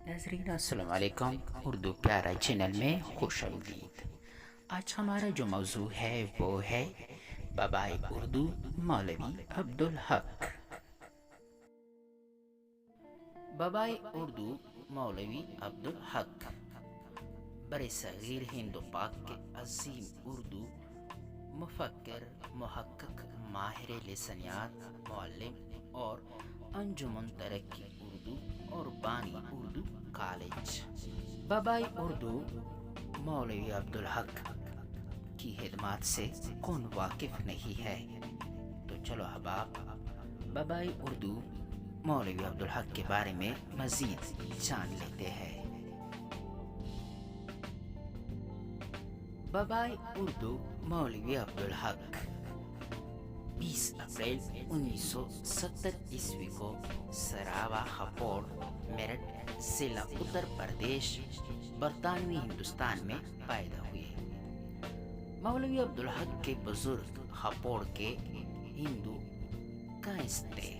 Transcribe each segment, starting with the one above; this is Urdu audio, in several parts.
ناظرین السلام علیکم، اردو پیارا چینل میں خوش آمدید۔ آج ہمارا جو موضوع ہے وہ ہے بابائے اردو مولوی عبدالحق۔ بابائے اردو مولوی عبدالحق بر صغیر ہند و پاک کے عظیم اردو مفکر، محقق، ماہر لسانیات، معلم اور انجمن ترقی اردو اور بانی اردو کالج۔ بابائے اردو مولوی عبدالحق کی خدمات سے کون واقف نہیں ہے؟ تو چلو احباب بابائے اردو مولوی عبدالحق کے بارے میں مزید جان لیتے ہیں۔ بابائے اردو مولوی عبدالحق 20 اپریل 1970 کو سراوا ہاپوڑ، میرٹھ ضلع اتر پردیش، برطانوی ہندوستان میں پیدا ہوئے۔ مولوی عبدالحق کے بزرگ ہاپوڑ کے ہندو کائنس تھے،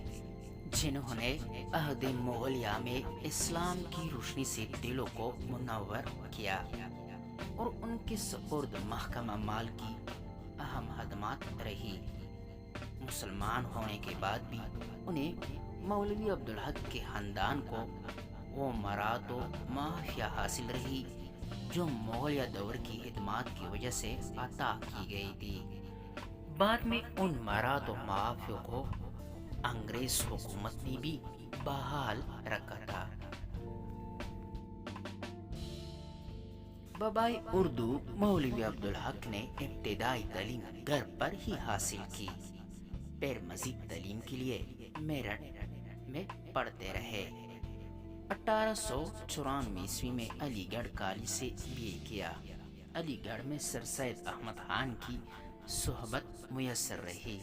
جنہوں نے عہد مغلیہ میں اسلام کی روشنی سے دلوں کو منور کیا، اور ان کے سپرد محکمہ مال کی اہم خدمات رہی۔ مسلمان ہونے کے بعد بھی انہیں مولوی عبدالحق کے خاندان کو وہ مراتب و معافیہ حاصل رہی جو مغلیہ دور کی خدمات کی وجہ سے عطا کی گئی تھی۔ بعد میں ان مراتب و معافیوں کو انگریز حکومت نے بھی بحال رکھا تھا۔ بابائے اردو مولوی عبدالحق نے ابتدائی تعلیم گھر پر ہی حاصل کی، پھر مزید تعلیم کے لیے میرٹھ میں پڑھتے رہے۔ 1894 میں علی گڑھ کالج سے BA کیا۔ علی گڑھ میں سر سید احمد خان کی صحبت میسر رہی،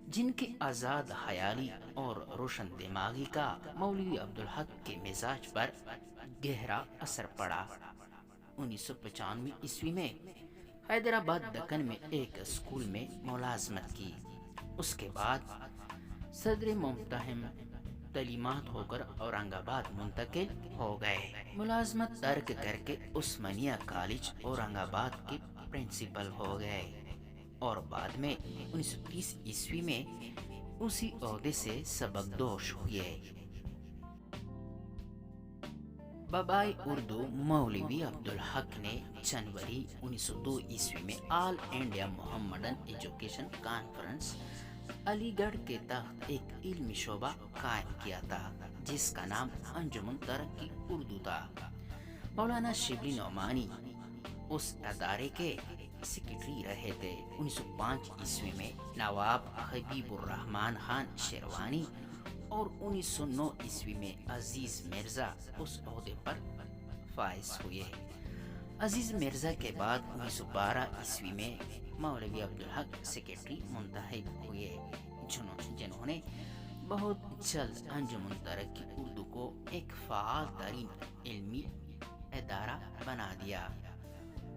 جن کی آزاد خیالی اور روشن دماغی کا مولوی عبدالحق کے مزاج پر گہرا اثر پڑا۔ 1995 میں حیدرآباد دکن میں ایک اسکول میں ملازمت کی۔ اس کے بعد صدر ممتحن تعلیمات ہو کر اورنگ آباد منتقل ہو گئے۔ ملازمت ترک کر کے عثمانیہ کالج اورنگ آباد کے پرنسپل ہو گئے، اور بعد میں 1930 میں اسی عہدے سے سبکدوش ہوئے۔ بابائے اردو مولوی عبدالحق نے جنوری 1902 میں آل انڈیا محمدن ایجوکیشن کانفرنس علی گڑھ کے تحت ایک علمی شعبہ قائم کیا تھا، جس کا نام انجمن ترقی اردو تھا۔ مولانا شبلی نعمانی اس ادارے کے سیکرٹری رہے تھے۔ 1905 میں نواب حبیب الرحمن خان شیروانی اور 1909 میں عزیز مرزا اس عہدے پر فائز ہوئے۔ عزیز مرزا کے بعد 1912 میں مولوی عبدالحق سیکرٹری منتخب ہوئے، جنہوں نے بہت جلد انجمن ترقی اردو کو ایک فعال ترین علمی ادارہ بنا دیا۔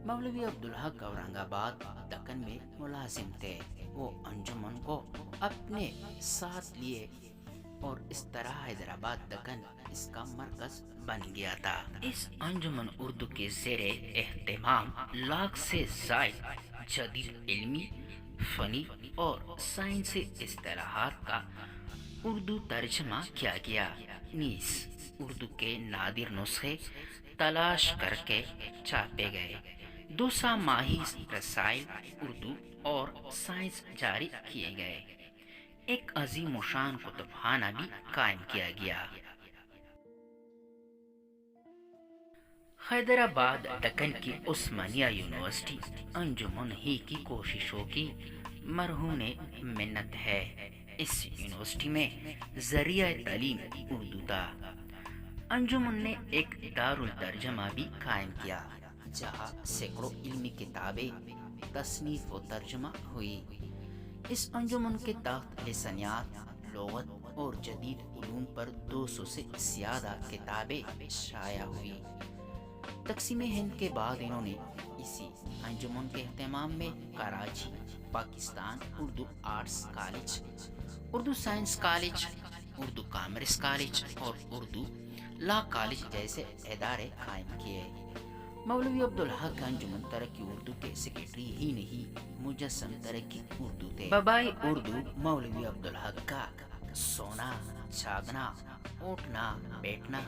مولوی عبدالحق اورنگ آباد دکن میں ملازم تھے۔ وہ انجمن کو اپنے ساتھ لیے اور اس طرح حیدرآباد دکن اس کا مرکز بن گیا تھا۔ اس انجمن اردو کے زیر اہتمام لاکھ سے زائد جدید علمی، فنی اور سائنسی اصطلاحات کا اردو ترجمہ کیا گیا، نیز اردو کے نادر نسخے تلاش کر کے چھاپے گئے۔ 200 ماہی رسائل اردو اور سائنس جاری کیے گئے۔ ایک عظیم الشان کتب خانہ بھی قائم کیا گیا۔ حیدرآباد دکن کی عثمانیہ یونیورسٹی انجمن ہی کی کوششوں کی مرہون منت ہے۔ اس یونیورسٹی میں ذریعہ تعلیم اردو تھا۔ انجمن نے ایک دارالترجمہ بھی قائم کیا، جہاں سینکڑوں علمی کتابیں تصنیف و ترجمہ ہوئی۔ اس انجمن کے تحت لسانیات، لغت اور جدید علوم پر 200 سے زیادہ کتابیں شائع ہوئی۔ تقسیم ہند کے بعد انہوں نے اسی انجمن کے اہتمام میں Karachi, Pakistan Urdu arts college, Urdu science college, Urdu commerce college اور اردو لا کالج جیسے ادارے قائم کیے۔ مولوی عبدالحق انجمن ترقی اردو کے سیکرٹری ہی نہیں، مجسم ترقی اردو تھے۔ بابائے اردو مولوی عبدالحق کا سونا، جاگنا، اٹھنا بیٹھنا،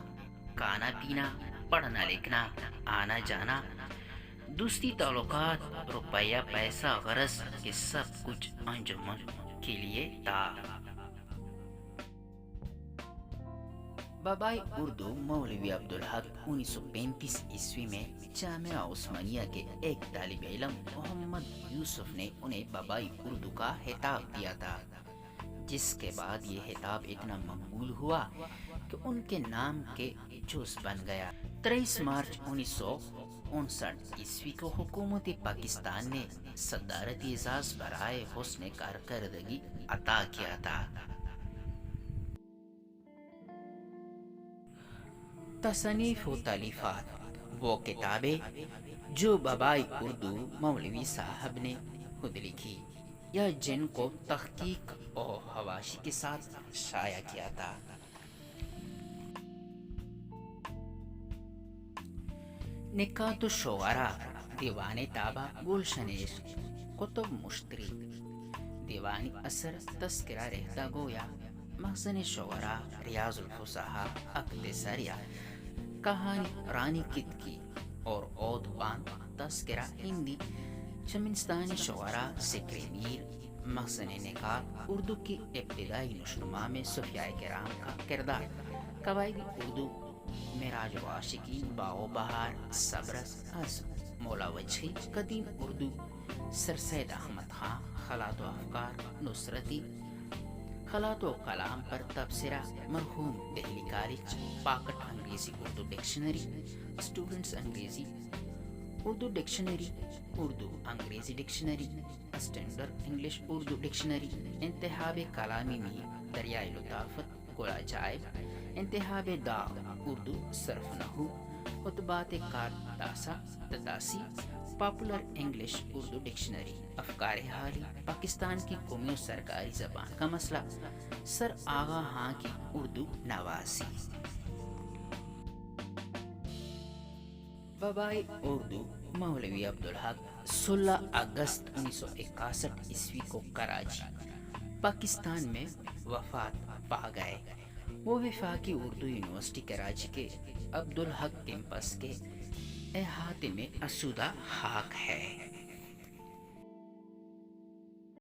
کھانا پینا، پڑھنا لکھنا، آنا جانا، دوستی تعلقات، روپیہ پیسہ غرض یہ سب کچھ انجمن کے لیے تھا۔ بابائے اردو مولوی عبدالحق 1935 میں جامعہ عثمانیہ کے ایک طالب علم محمد یوسف نے انہیں بابائے اردو کا خطاب دیا تھا، جس کے بعد یہ خطاب اتنا مقبول ہوا کہ ان کے نام کے جز بن گیا۔ 23 مارچ 1959 کو حکومت پاکستان نے صدارتی اعزاز برائے حسن کارکردگی عطا کیا تھا۔ تصنیف و تالیفات: وہ کتابیں جو بابائے اردو مولوی صاحب نے خود لکھی یا جن کو تحقیق اور حواشی کے ساتھ شائع کیا تھا۔ نکات الشعراء، دیوان طابع گلشن عشق، کتب مشتری، دیوانی اثر تذکرہ رہتا گویا، مخزن شعراء، ریاض الفصحاء، اختصاریہ، کہانی رانی کتکی اور عود بان، تذکرہ ہندی، چمنستانی شعراء، ذکر میر، مخزن نکات، اردو کی ابتدائی نشوونما میں صوفیاء کرام کا کردار، قواعد اردو، معراج العاشقین، باغ و بہار، صبرس از مولا وجہی، قدیم اردو، سر سید احمد خان، خلاط و افکار، نصرتی، خلاط و کلام پر تبصرہ، مرحوم دہلی کالج، پاکٹ انگریزی اردو ڈکشنری، اسٹوڈنٹس انگریزی اردو ڈکشنری، اردو انگریزی dictionary, standard English Urdu dictionary, انتخاب کلامی میر، دریائے لطافت، گل عجائب، انتخاب داغ، اردو صرف نحو، خطبات کارتاسا تتاسی، پاپولر انگلش اردو ڈکشنری، افکار حالی، پاکستان کی قومی و سرکاری زبان کا مسئلہ، سر آغا خاں کی اردو نواسی۔ بابائے اردو مولوی عبدالحق 16 اگست 1961 کو کراچی، پاکستان میں وفات پا گئے۔ وہ وفاقی اردو یونیورسٹی کراچی کے عبدالحق کیمپس کے احاطے میں آسودہ خاک ہے۔